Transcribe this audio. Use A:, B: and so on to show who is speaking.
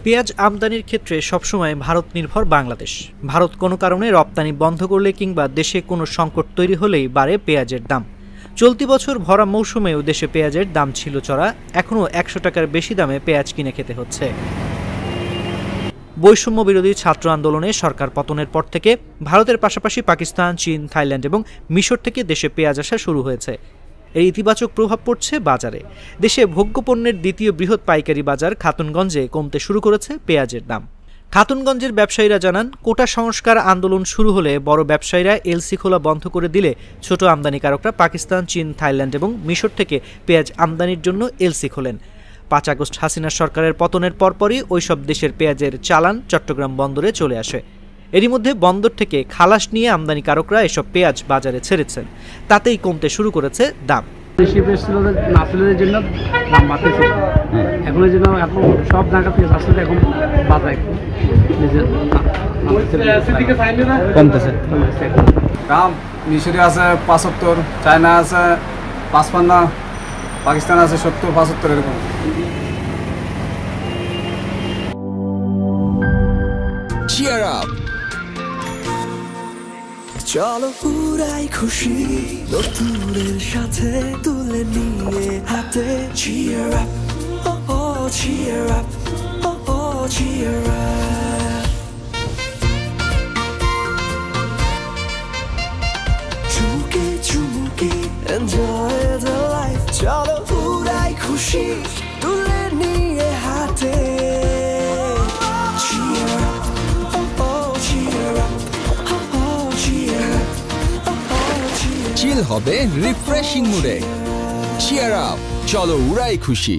A: পেঁয়াজ আমদানির ক্ষেত্রে সবসময় ভারত নির্ভর বাংলাদেশ। ভারত কোনো কারণে রপ্তানি বন্ধ করলে কিংবা দেশে কোনো সংকট তৈরি হলেই বাড়ে পেঁয়াজের দাম। চলতি বছর ভরা মৌসুমেও দেশে পেঁয়াজের দাম ছিল চড়া, এখনও ১০০ টাকার বেশি দামে পেঁয়াজ কিনে খেতে হচ্ছে। বৈষম্য বিরোধী ছাত্র আন্দোলনে সরকার পতনের পর থেকে ভারতের পাশাপাশি পাকিস্তান, চীন, থাইল্যান্ড এবং মিশর থেকে দেশে পেঁয়াজ আসা শুরু হয়েছে। এর ইতিবাচক প্রভাব পড়ছে বাজারে। দেশে ভোগ্যপণ্যের দ্বিতীয় বৃহৎ পাইকারি বাজার খাতুনগঞ্জে কমতে শুরু করেছে পেঁয়াজের দাম। খাতুনগঞ্জের ব্যবসায়ীরা জানান, কোটা সংস্কার আন্দোলন শুরু হলে বড় ব্যবসায়ীরা এলসি খোলা বন্ধ করে দিলে ছোট আমদানিকারকরা পাকিস্তান, চীন, থাইল্যান্ড এবং মিশর থেকে পেঁয়াজ আমদানির জন্য এলসি খোলেন। ৫ আগস্ট হাসিনা সরকারের পতনের পরপরই ওইসব দেশের পেঁয়াজের চালান চট্টগ্রাম বন্দরে চলে আসে। এরই মধ্যে বন্দর থেকে খালাস নিয়ে আমদানিকারকরা এসব পেঁয়াজ বাজারে ছেড়েছেন, তাতেই কমতে শুরু করেছে দাম।
B: দেশি পেঁয়াজ নাসিলের জন্য দাম বাড়তেছে, এখন সব জায়গা পেঁয়াজ আসলে এখন বাজারে
C: কমতেছে। দাম মিশরে আছে ৭৫, চায়না আছে ৫৫, পাকিস্তান আছে ৭০-৭৫ এরকম।
D: Cheer up! চলো পুরাই খুশি নতুনের সাথে তুলে নিয়ে হাতে। Cheer up, oh oh cheer up, oh oh cheer up. চুমুকে চুমুকে enjoy the life. চলো পুরাই খুশি তুলে নিয়ে হাতে। Cheer up, oh oh cheer up. চিল হবে রিফ্রেশিং মুডে। চিয়ার আপ, চলো উড়াই খুশি।